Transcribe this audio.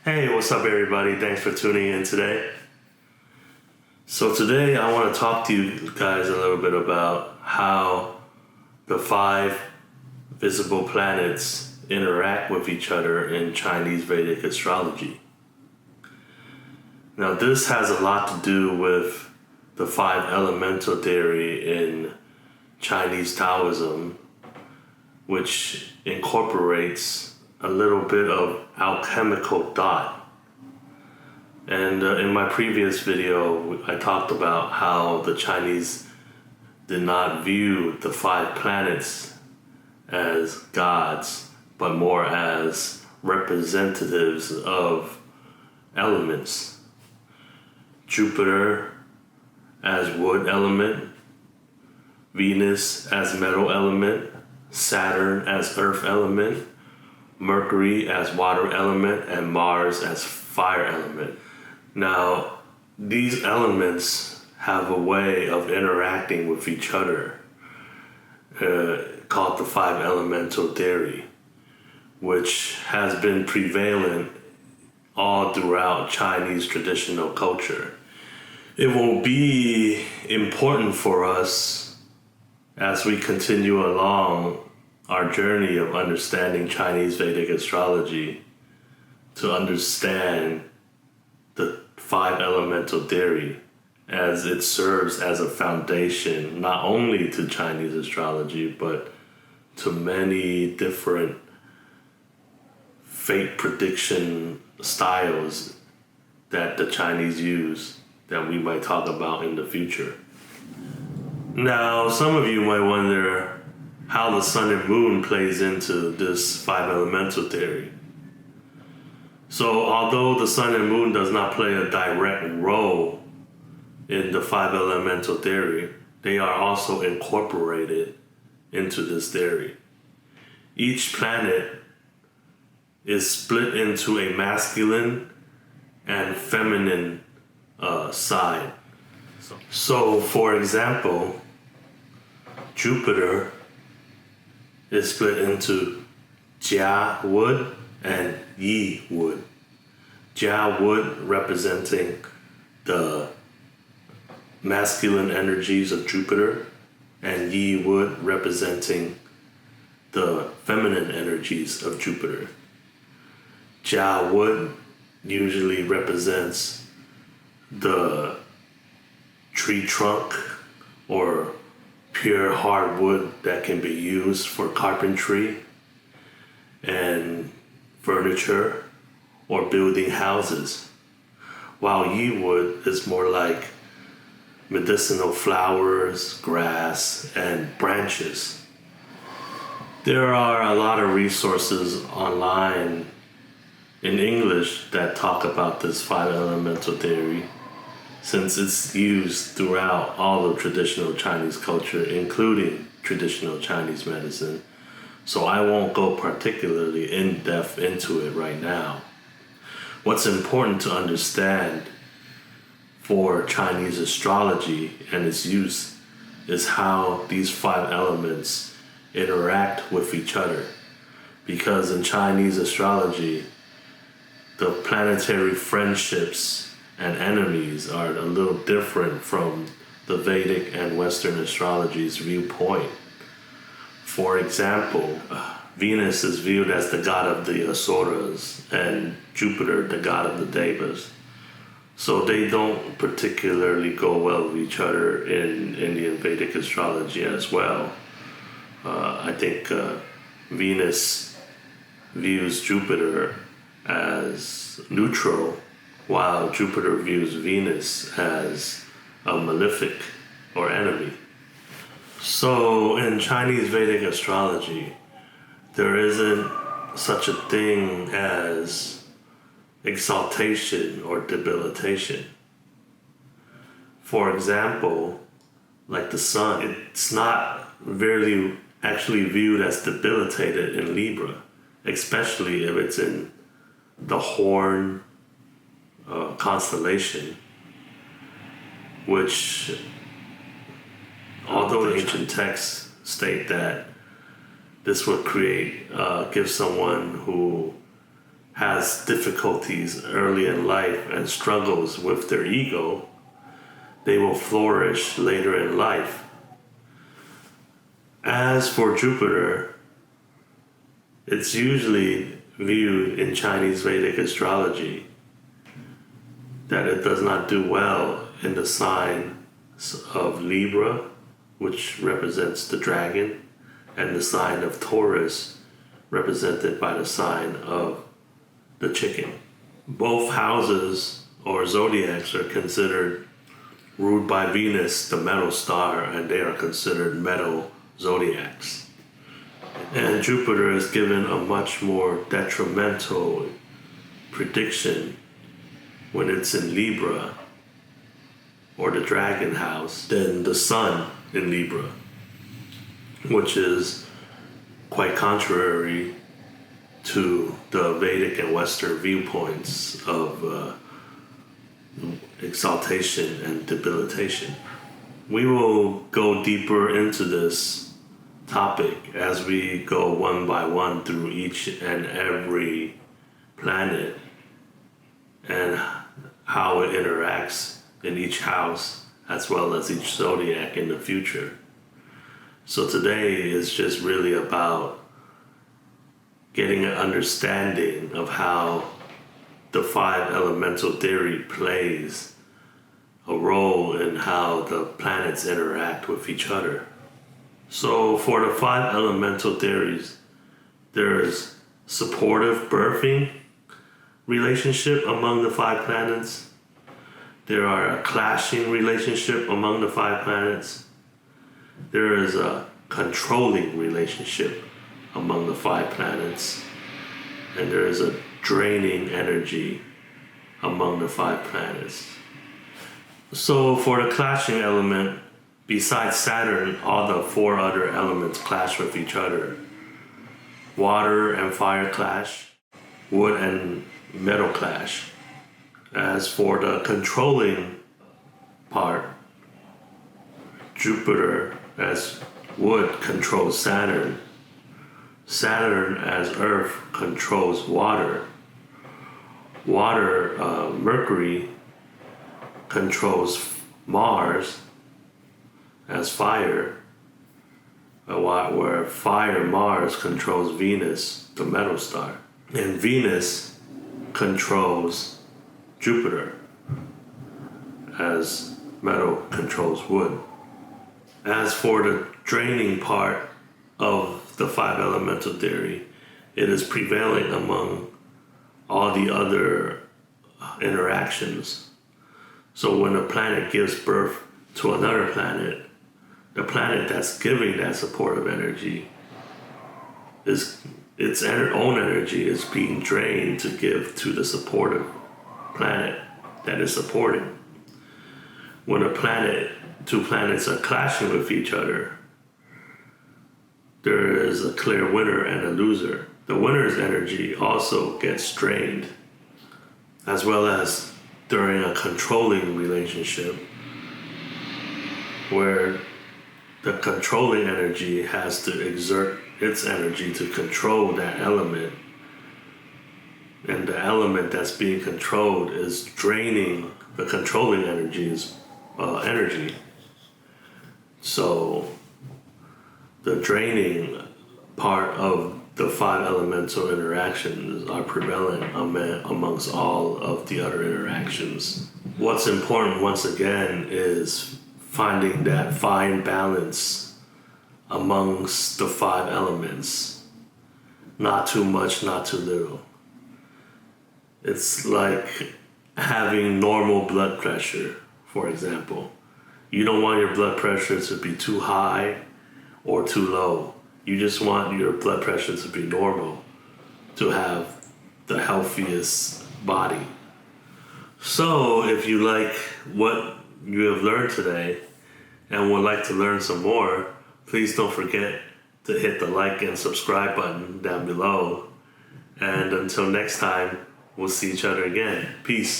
Hey, what's up everybody? Thanks for tuning in today. So today I want to talk to you guys a little bit about how the 5 visible planets interact with each other in Chinese Vedic astrology. Now this has a lot to do with the 5 elemental theory in Chinese Taoism, which incorporates a little bit of alchemical thought. And in my previous video, I talked about how the Chinese did not view the 5 planets as gods, but more as representatives of elements. Jupiter as wood element, Venus as metal element, Saturn as earth element, Mercury as water element, and Mars as fire element. Now, these elements have a way of interacting with each other, called the 5 elemental theory, which has been prevalent all throughout Chinese traditional culture. It will be important for us as we continue along our journey of understanding Chinese Vedic astrology to understand the 5 elemental theory, as it serves as a foundation not only to Chinese astrology but to many different fate prediction styles that the Chinese use that we might talk about in the future. Now, some of you might wonder how the sun and moon plays into this 5 elemental theory. So although the sun and moon does not play a direct role in the 5 elemental theory, they are also incorporated into this theory. Each planet is split into a masculine and feminine side. So for example, Jupiter is split into Jia wood and Yi wood. Jia wood representing the masculine energies of Jupiter, and Yi wood representing the feminine energies of Jupiter. Jia wood usually represents the tree trunk or pure hardwood that can be used for carpentry and furniture or building houses, while Yi wood is more like medicinal flowers, grass, and branches. There are a lot of resources online in English that talk about this 5 elemental theory, since it's used throughout all of traditional Chinese culture, including traditional Chinese medicine. So I won't go particularly in depth into it right now. What's important to understand for Chinese astrology and its use is how these 5 elements interact with each other. Because in Chinese astrology, the planetary friendships and enemies are a little different from the Vedic and Western astrology's viewpoint. For example, Venus is viewed as the god of the Asuras and Jupiter the god of the Devas. So they don't particularly go well with each other in Indian Vedic astrology as well. I think Venus views Jupiter as neutral, while Jupiter views Venus as a malefic or enemy. So in Chinese Vedic astrology, there isn't such a thing as exaltation or debilitation. For example, like the sun, it's not really actually viewed as debilitated in Libra, especially if it's in the Horn constellation, which, although ancient texts state that this would give someone who has difficulties early in life and struggles with their ego, they will flourish later in life. As for Jupiter, it's usually viewed in Chinese Vedic astrology that it does not do well in the sign of Libra, which represents the dragon, and the sign of Taurus, represented by the sign of the chicken. Both houses or zodiacs are considered ruled by Venus, the metal star, and they are considered metal zodiacs. And Jupiter is given a much more detrimental prediction when it's in Libra or the dragon house than the sun in Libra, which is quite contrary to the Vedic and Western viewpoints of exaltation and debilitation. We will go deeper into this topic as we go one by one through each and every planet and how it interacts in each house as well as each zodiac in the future. So today is just really about getting an understanding of how the 5 elemental theory plays a role in how the planets interact with each other. So for the 5 elemental theories, there's supportive birthing relationship among the 5 planets. There are a clashing relationship among the 5 planets. There is a controlling relationship among the 5 planets, and there is a draining energy among the 5 planets. So for the clashing element, besides Saturn, all the 4 other elements clash with each other. Water and fire clash, wood and metal clash. As for the controlling part, Jupiter as wood controls Saturn. Saturn as earth controls water. Mercury controls Mars as fire, where fire, Mars, controls Venus, the metal star. And Venus controls Jupiter as metal controls wood. As for the draining part of the 5 elemental theory, it is prevailing among all the other interactions. So when a planet gives birth to another planet, the planet that's giving that supportive energy is its own energy is being drained to give to the supportive planet that is supporting. When two planets are clashing with each other, there is a clear winner and a loser. The winner's energy also gets drained, as well as during a controlling relationship where the controlling energy has to exert its energy to control that element, and the element that's being controlled is draining the controlling energy's energy. So the draining part of the 5 elemental interactions are prevalent amongst all of the other interactions. What's important, once again, is finding that fine balance amongst the 5 elements. Not too much, not too little. It's like having normal blood pressure, for example. You don't want your blood pressure to be too high or too low. You just want your blood pressure to be normal, to have the healthiest body. So if you like what you have learned today and would like to learn some more, please don't forget to hit the like and subscribe button down below. And until next time, we'll see each other again. Peace.